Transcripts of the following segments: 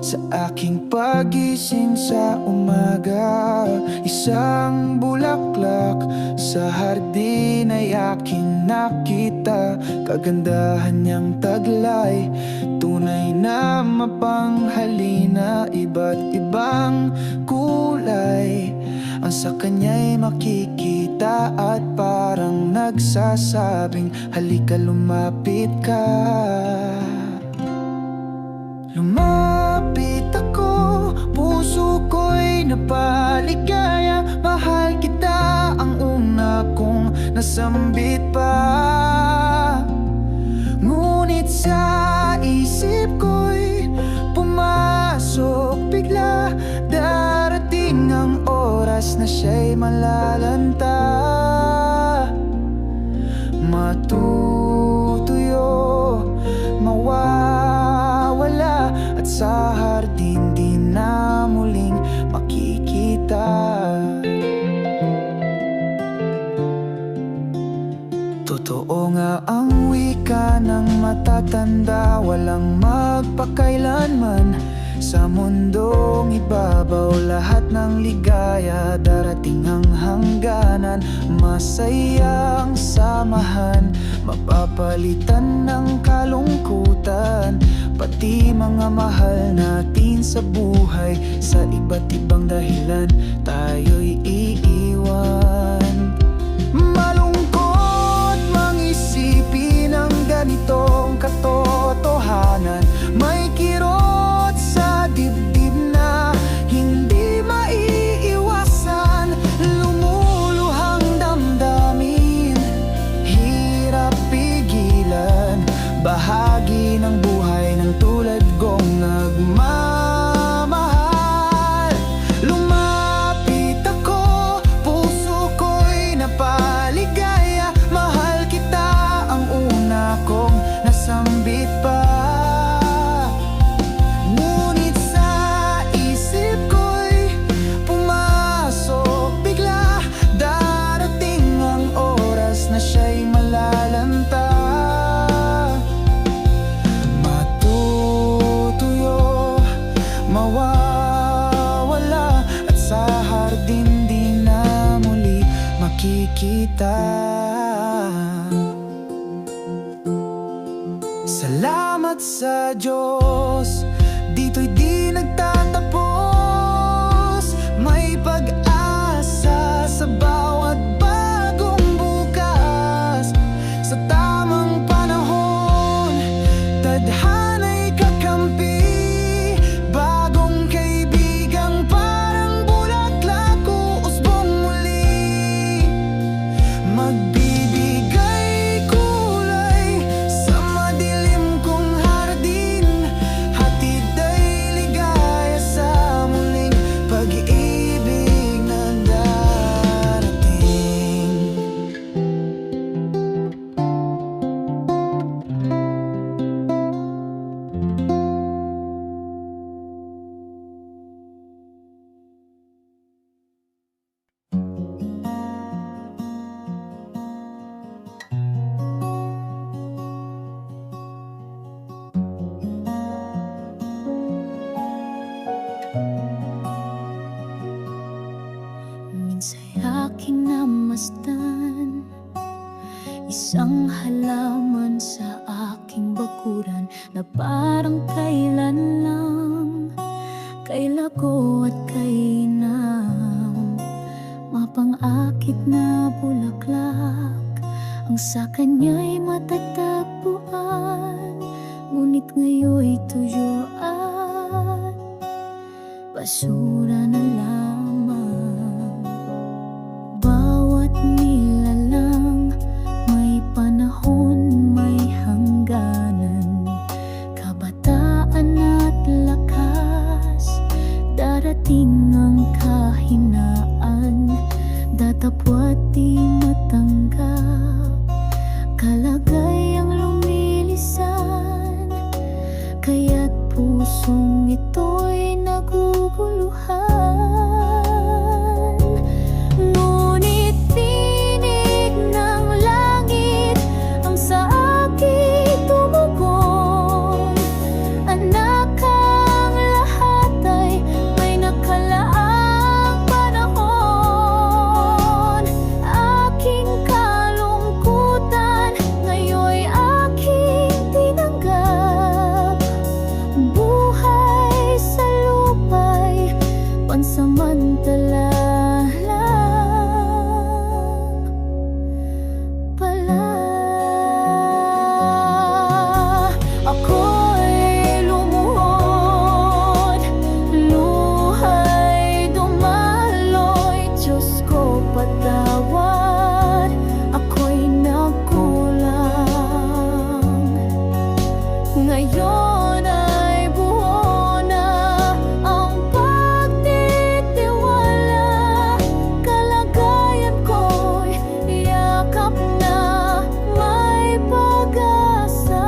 Sa aking pagising sa umaga, isang bulaklak sa hardin ay aking nakita. Kagandahan niyang taglay, tunay na mapanghalina. Iba't ibang kulay ang sa kanya'y makikita, at parang nagsasabing, halika lumapit ka. Lumapit ako, puso ko'y napaligaya. Mahal kita, ang una kong nasambit pa. Ngunit sa isip ko'y pumasok bigla, darating ang oras na siya'y malalanta. Matutuyo, mawawala, at sa hardin di na muling makikita. Totoo nga ang wika ng matatanda, walang magpakailanman. Sa mundong ibabaw, lahat ng ligaya, darating ang hangganan. Masayang samahan, mapapalitan ng kalungkutan. Pati mga mahal natin sa buhay, sa iba't ibang dahilan tayo'y iiwan. Malungkot mang isipin ang ganitong katotohanan. May kirot sa dibdib na hindi maiiwasan. Lumuluhang damdamin, hirap pigilan. Bahagi ng buhay ng tulad kong nagmamahal. Lumapit ako, puso ko'y napaligaya. Mahal kita, ang una kong nasambit pa. Ngunit sa isip ko'y pumasok bigla, darating ang oras na siya'y malalanta. Mawawala, at sa hardin di na muli makikita. Salamat sa Diyos, dito'y di nagtatapos. May pag-asa sa bawat bagong bukas. Sa tamang panahon, tadhana'y kakampi. Bagong kaibigang parang bulaklak, uusbong muli. Magbibigay kulay sa madilim kong hardin. Hatid ay ligaya sa muling pag-ibig na darating. Minsa'y aking namasdan isang halaman sa aking bakuran, na parang kailan lang, kailago at kainam. Mapang-akit na bulaklak, ang sa kanya'y matatagpuan. Ngunit ngayon'y tuyo at basura na lamang. Bawat nilalang may panahon, may hangganan. Kabataan at lakas, darating ang kahinaan. Datapwat di matanggap, kalagayang lumilisan. Kaya't pusong ito'y naguguluhan. pansamantala lang pala. Ako'y lumuhod, luhay dumaloy. Diyos ko patawad, ako'y nagkulang. Ngayon ay buo na ang pagtitiwala. Kalagayan ko'y yakap na may pag-asa.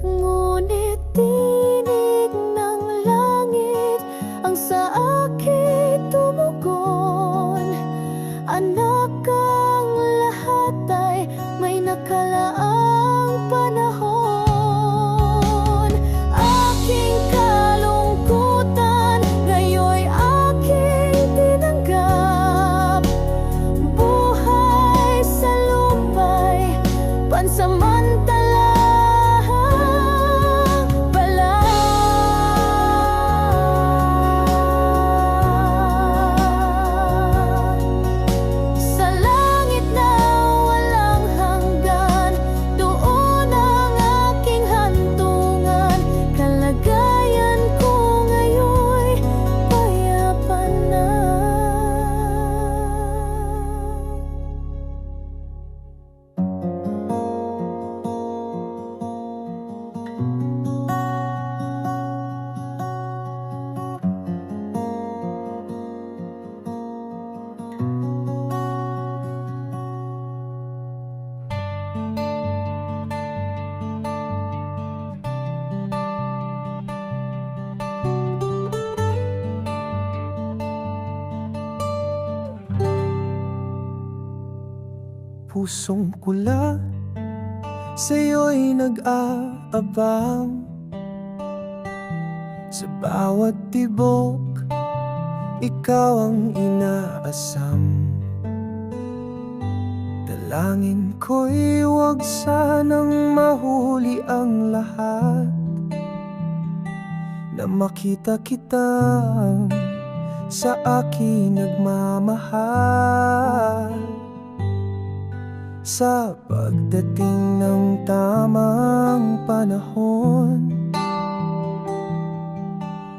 Ngunit tinig ng langit ang sa akin tumugon. Anak, ang lahat ay may nakalaang panahon. Aking kalungkutan ngayon'y aking tinanggap. Buhay sa lupa'y pansamantala pala. Sa langit na walang hanggan, doon ang aking hantungan. Kalagayan ko ngayon'y payapan na. Pusong pula sa'yo'y nag-aabang. Sa bawat tibok, ikaw ang inaasam. Dalangin ko'y huwag sanang mahuli ang lahat. Na makita kita sa akin nagmamahal. Sa pagdating ng tamang panahon,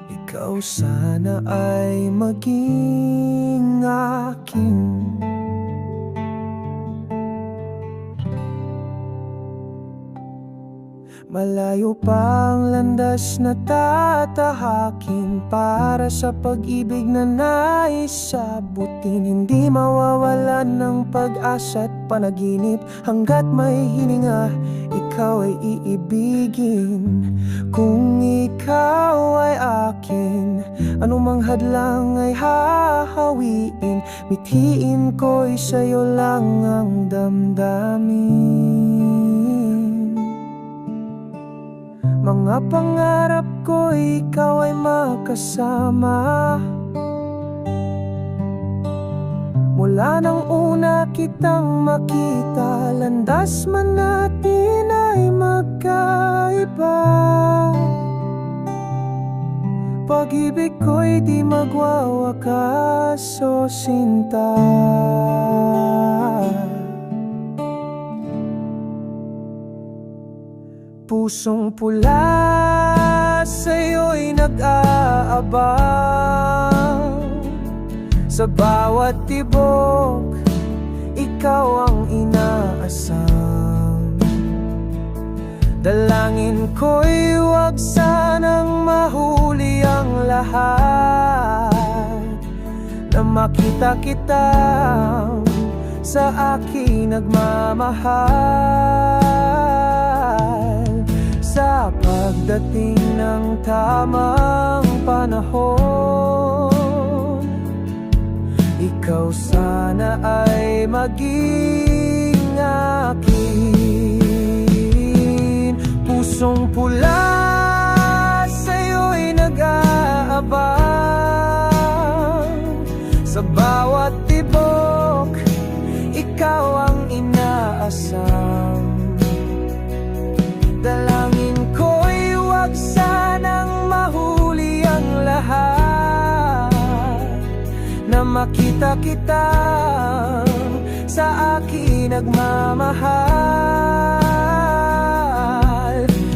ikaw sana ay maging akin. Malayo pang landas na tatahakin para sa pag-ibig na nais abutin. Hindi mawawalan ng pag-asa at panaginip. Hanggat may hininga, ikaw ay iibigin. Kung ikaw ay akin, anumang hadlang ay hahawiin. Mithiin ko'y sa'yo lang ang damdamin. Mga pangarap ko, ikaw ay makasama. Mula nang una kitang makita, landas man natin ay magkaiba. Pag-ibig ko'y di magwawakas, o sinta. Pusong pula sa'yo'y nag-aabang. Sa bawat tibok, ikaw ang inaasam. Dalangin ko'y huwag sanang mahuli ang lahat. Na makita kita sa akin nagmamahal. Sa pagdating ng tamang panahon, ikaw sana ay maging akin. Pusong pula sa'yo'y nag-aabang. Sa bawat tibok, ikaw ang inaasam. Dalangin ko'y huwag sanang makita kita sa akin nagmamahal.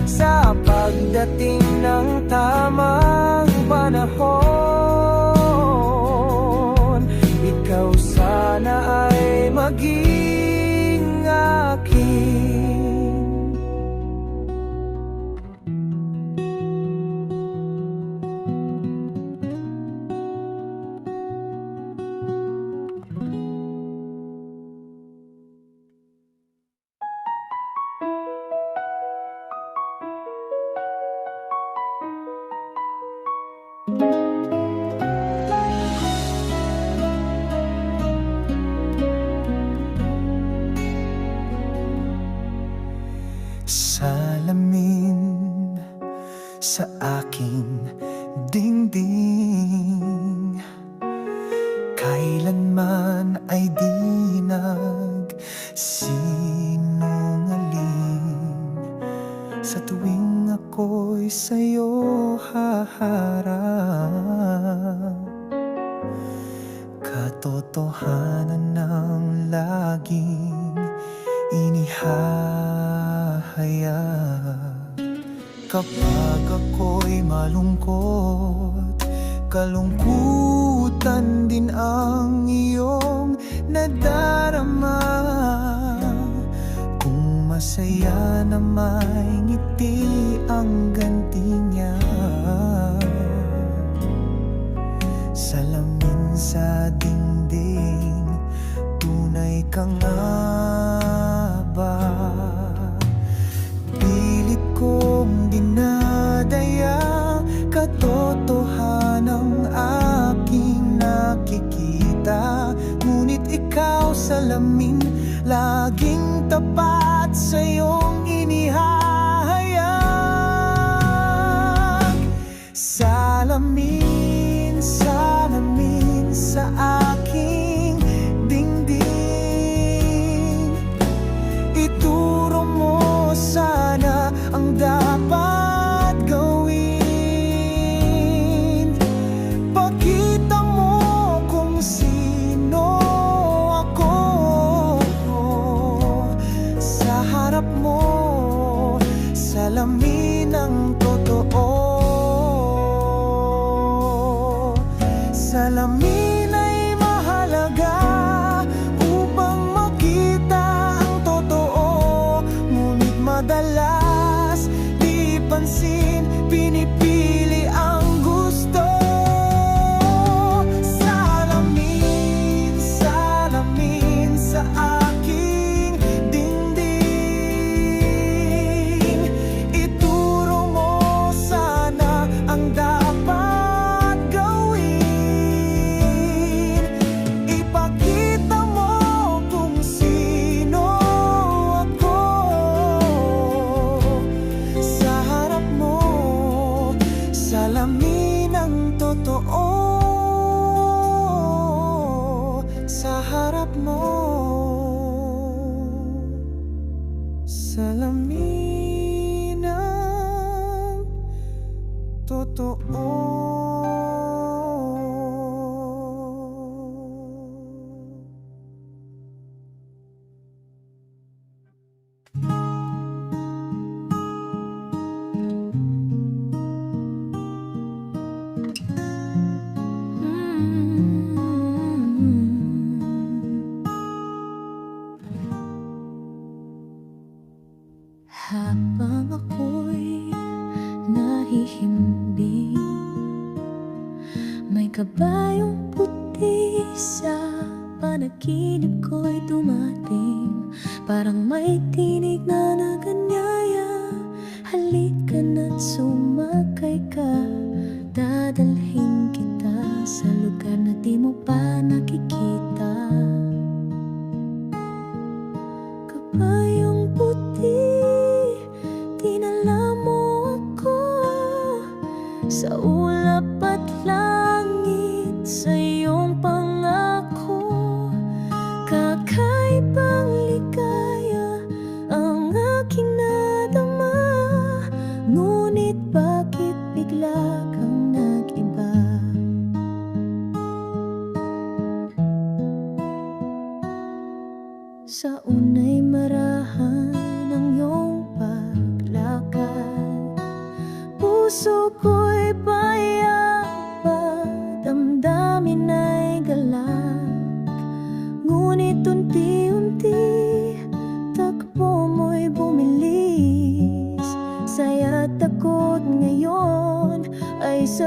Sa pagdating ng tamang panahon, ikaw sana ay maging akin. Salamin sa aking dingding, kailanman ay di nagsinungaling. Sa tuwing ako'y sa'yo haharap, katotohanan ng laging inihahayag. Kapag ako'y malungkot, kalungkutan din ang iyong nadarama. Kung masaya na may ngiti ang ganti niya, salamin sa dingding, tunay ka nga ba? Pilit kong dinadaya, katotohanang aking nakikita. Ngunit ikaw salamin, laging tapat sa iyong inihahayag. Salamin, salamin sa aking dingding, ituro mo sana ang dapat gawin. Pakita mo kung sino ako sa harap mo. Salamin ang totoo. Salamin ay mahalaga upang makita ang totoo. Ngunit madalas di pansin, pinipili ang gusto. Salamin, salamin sa aking dingding, ituro mo sana ang dapat gawin. Ipakita mo kung sino ako sa harap mo. Salamin ang totoo sa harap mo. Salamin ang totoo. Habang ako'y nahihimbing, may kabayong puti sa panaginip ko'y dumating. Parang may tinig na naganyaya, halika na't sumakay ka. Dadalhin kita sa lugar na di mo pa nakikita. Kabayong puti, dinala mo ako sa ulap at langit, sa iyong pangako. Kakaibang ligaya ang aking nadama, ngunit bakit bigla kang nag-iba?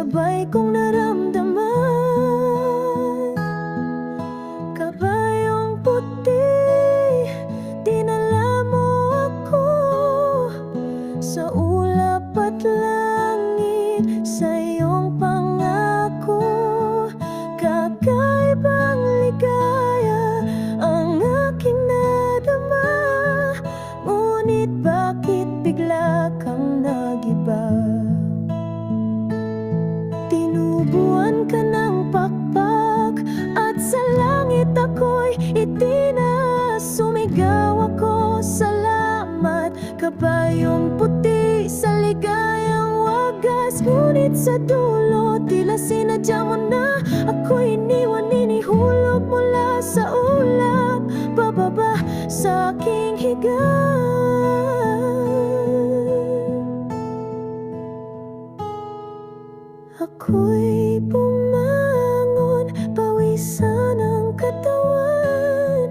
sabay kong naramdaman. Kabayong puti, dinala mo ako sa ulap at langit, sa iyong pangako. Kakaibang ligaya ang aking nadama, ngunit bakit bigla kang nagiba? Tinubuan ka ng pakpak at sa langit ako'y itinaas. Sumigaw ako, salamat. Kabayong puti sa ligayang wagas, ngunit sa dulo tila sinadya mo na ako'y iniwan, inihulog mula sa ulap pababa sa aking higa. Ako'y bumangon, pawisan ang katawan.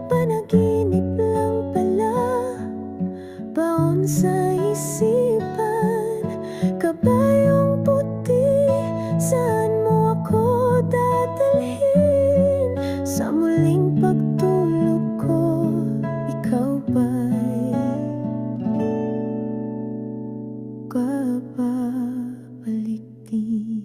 Panaginip lang pala, baon sa isipan. Kabayong puti, saan mo ako dadalhin? Sa muling pagtulog ko, ikaw ba'y babalik din?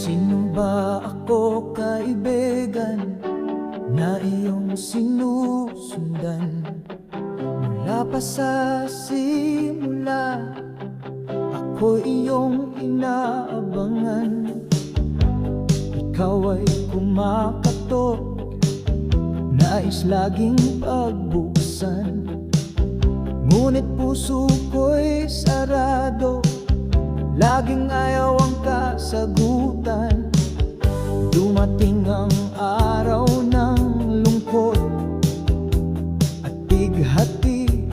Sino ba ako, kaibigan, na iyong sinusundan? Mula pa sa simula, ako iyong inaabangan. Ikaw ay kumakatok, nais laging pagbuksan. Ngunit puso ko'y sarado, laging ayaw ang kasagutan. Dumating ang araw ng lungkot at bighati,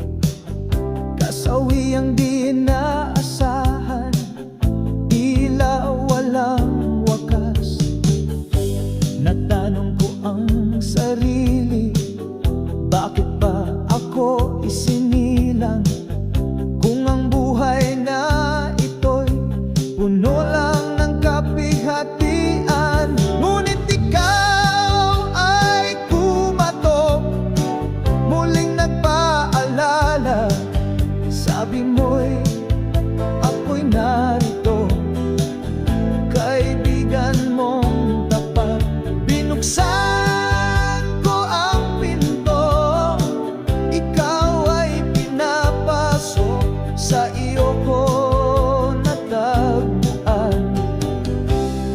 kasawi ang di inaasahan, tila walang wakas. Natanong ko ang sarili, bakit ba ako isinilang? Kung ang buhay na puno lang ng kapighatian, ngunit ikaw ay kumatok, muling nagpaalala. Sabi mo'y ako'y narito, kaibigan mong tapat. Binuksan ko ang pinto, ikaw ay pinapasok, sa iyo ko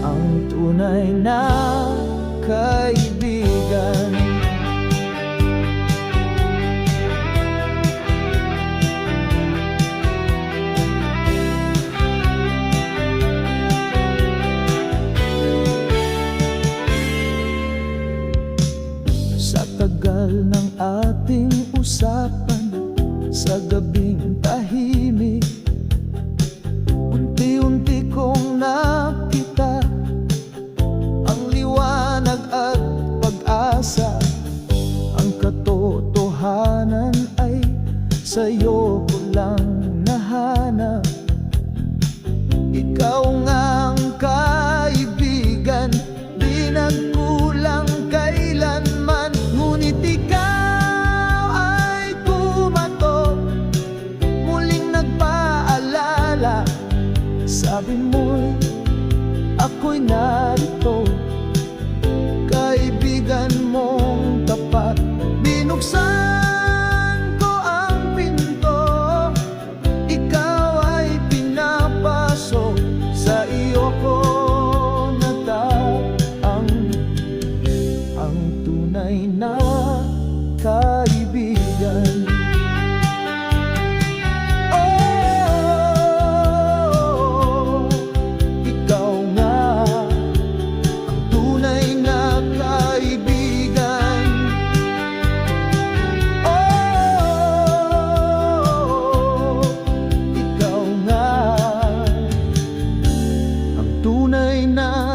ang tunay na kaibigan. Sa tagal ng ating usapan, sa gabing tahimik, unti-unti kong nakita ang liwanag at pag-asa. Ang katotohanan ay sa'yo ko lang nahanap. Ikaw nga ang kaibigan, di nagkulang kailanman. Ngunit ikaw ay kumatok, muling nagpaalala. Sabi mo'y ako'y narito, kaibigan mong tapat. Binuksan ko ang pinto, ikaw ay pinapasok, sa iyo ko nataang ang tunay na kaibigan. tunay na